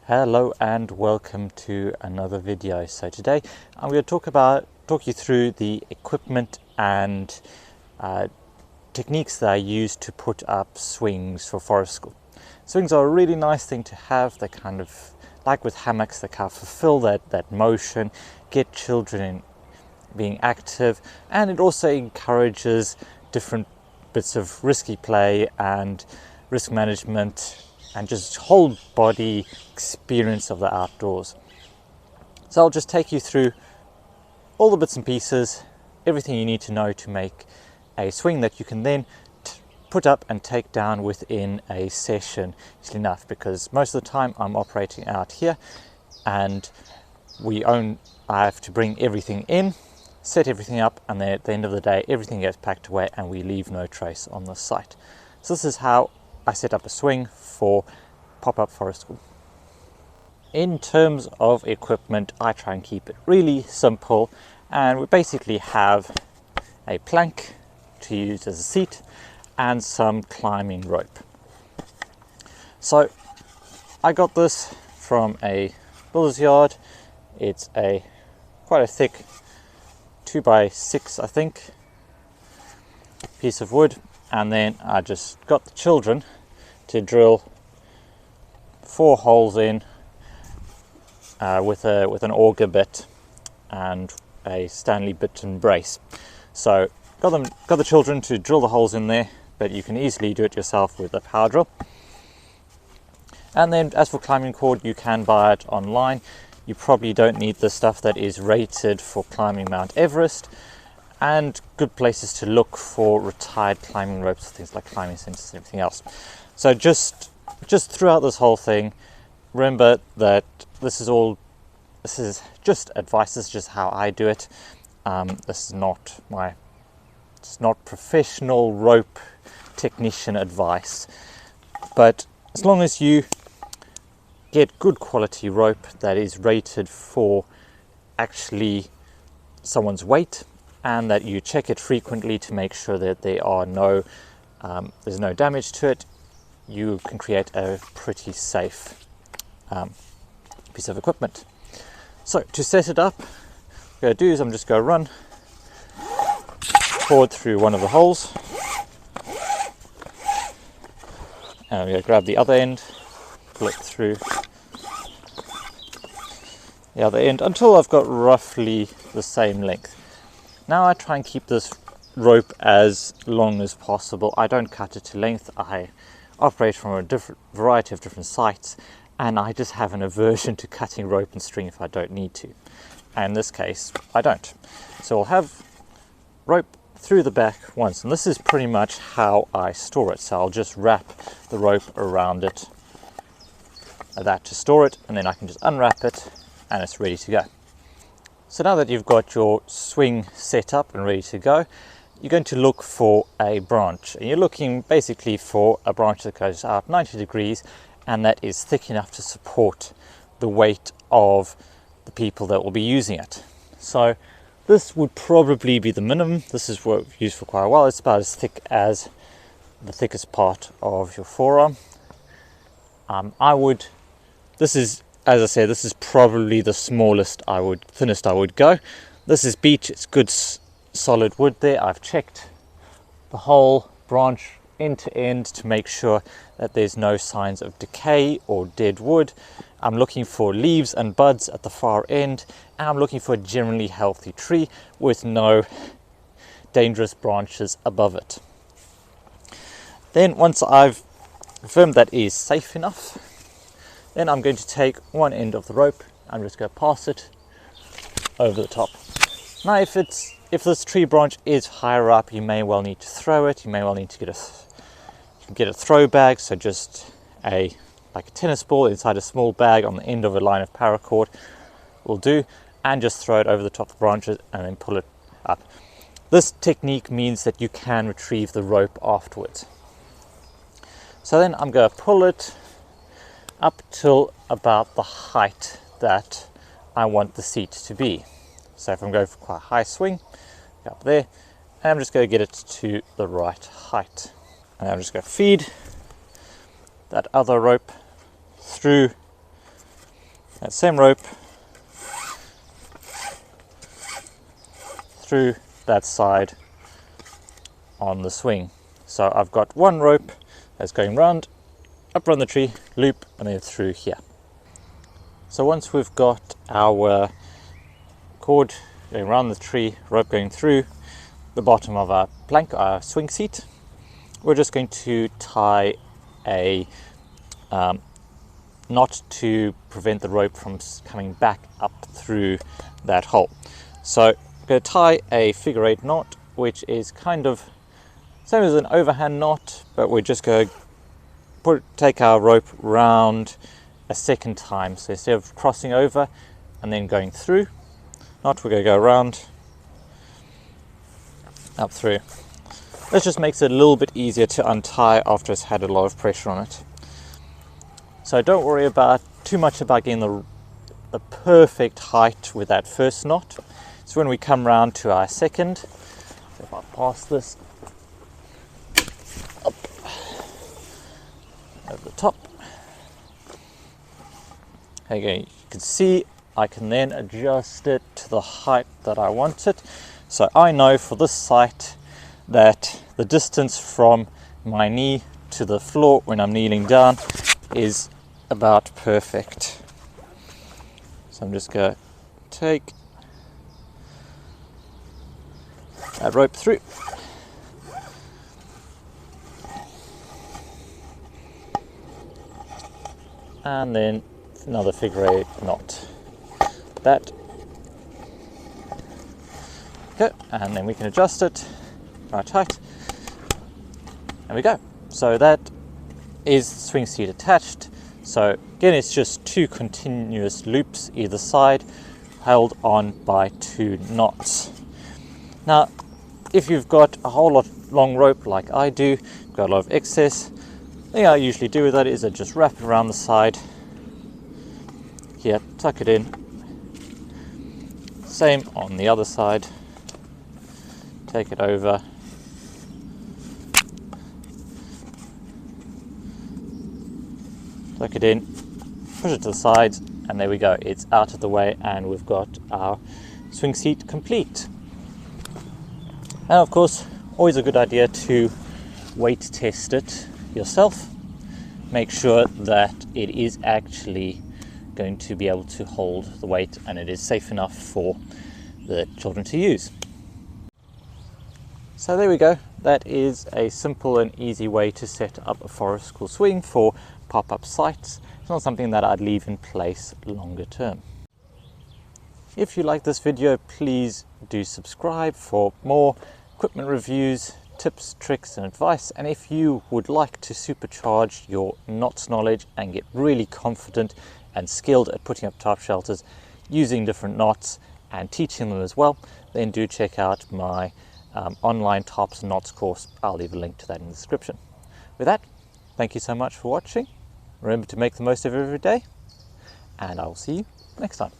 Hello and welcome to another video. So today I'm going to talk you through the equipment and techniques that I use to put up swings for forest school. Swings are a really nice thing to have. They kind of, like with hammocks, they kind of fulfill that motion, get children being active, and it also encourages different bits of risky play and risk management and just whole body experience of the outdoors. So I'll just take you through all the bits and pieces, everything you need to know to make a swing that you can then put up and take down within a session easily enough, because most of the time I'm operating out here and I have to bring everything in, set everything up, and then at the end of the day everything gets packed away and we leave no trace on the site. So this is how I set up a swing for pop-up forest school. In terms of equipment, I try and keep it really simple, and we basically have a plank to use as a seat and some climbing rope. So I got this from a builder's yard. It's quite a thick 2x6, I think, piece of wood, and then I just got the children to drill 4 holes in with an auger bit and a Stanley Bitten brace. So got the children to drill the holes in there, but you can easily do it yourself with a power drill. And then as for climbing cord, you can buy it online. You probably don't need the stuff that is rated for climbing Mount Everest, and good places to look for retired climbing ropes, things like climbing centers and everything else. So just throughout this whole thing, remember that this is just advice. This is just how I do it. It's not professional rope technician advice, but as long as you get good quality rope that is rated for actually someone's weight, and that you check it frequently to make sure that there's no damage to it, you can create a pretty safe piece of equipment. So to set it up, what I'm going to do is I'm just going to run cord through one of the holes, and I'm going to grab the other end, pull it through the other end until I've got roughly the same length. Now I try and keep this rope as long as possible. I don't cut it to length. I operate from a variety of different sites, and I just have an aversion to cutting rope and string if I don't need to. And in this case, I don't. So I'll have rope through the back once, and this is pretty much how I store it. So I'll just wrap the rope around it like that to store it, and then I can just unwrap it and it's ready to go. So now that you've got your swing set up and ready to go, you're going to look for a branch, and you're looking basically for a branch that goes out 90 degrees and that is thick enough to support the weight of the people that will be using it. So this would probably be the minimum. This is what we've used for quite a while. It's about as thick as the thickest part of your forearm. This is, as I said, this is probably the thinnest I would go. This is beech. It's good solid wood there. I've checked the whole branch end to end to make sure that there's no signs of decay or dead wood. I'm looking for leaves and buds at the far end, and I'm looking for a generally healthy tree with no dangerous branches above it. Then once I've confirmed that is safe enough, then I'm going to take one end of the rope and just go pass it over the top. Now if this tree branch is higher up, you may well need to throw it. You may well need to get a throw bag, so just like a tennis ball inside a small bag on the end of a line of paracord will do, and just throw it over the top of the branches and then pull it up. This technique means that you can retrieve the rope afterwards. So then I'm going to pull it up till about the height that I want the seat to be. So if I'm going for quite a high swing, go up there, and I'm just going to get it to the right height. And I'm just going to feed that other rope through that same rope through that side on the swing. So I've got one rope that's going round, up around the tree, loop, and then through here. So once we've got our cord going around the tree, rope going through the bottom of our plank, our swing seat, we're just going to tie a knot to prevent the rope from coming back up through that hole. So I'm going to tie a figure 8 knot, which is kind of same as an overhand knot, but we're just going to take our rope round a second time. So instead of crossing over and then going through knot, we're going to go around, up through. This just makes it a little bit easier to untie after it's had a lot of pressure on it. So don't worry about too much about getting the perfect height with that first knot. So when we come round to our second, so if I pass this up over the top, again, you can see I can then adjust it to the height that I want it. So I know for this site that the distance from my knee to the floor when I'm kneeling down is about perfect. So I'm just going to take that rope through, and then another figure 8 knot. That. Okay, and then we can adjust it right tight. There we go. So that is the swing seat attached. So again, it's just 2 continuous loops either side, held on by 2 knots. Now, if you've got a whole lot long rope like I do, got a lot of excess, the thing I usually do with that is I just wrap it around the side here, tuck it in. Same on the other side. Take it over. Tuck it in, push it to the sides, and there we go. It's out of the way, and we've got our swing seat complete. And of course, always a good idea to weight test it yourself. Make sure that it is actually going to be able to hold the weight and it is safe enough for the children to use. So there we go. That is a simple and easy way to set up a forest school swing for pop-up sites. It's not something that I'd leave in place longer term. If you like this video, please do subscribe for more equipment reviews, tips, tricks and advice. And if you would like to supercharge your knots knowledge and get really confident and skilled at putting up tarp shelters using different knots and teaching them as well, then do check out my online tarps and knots course. I'll leave a link to that in the description. With that, thank you so much for watching. Remember to make the most of every day, and I'll see you next time.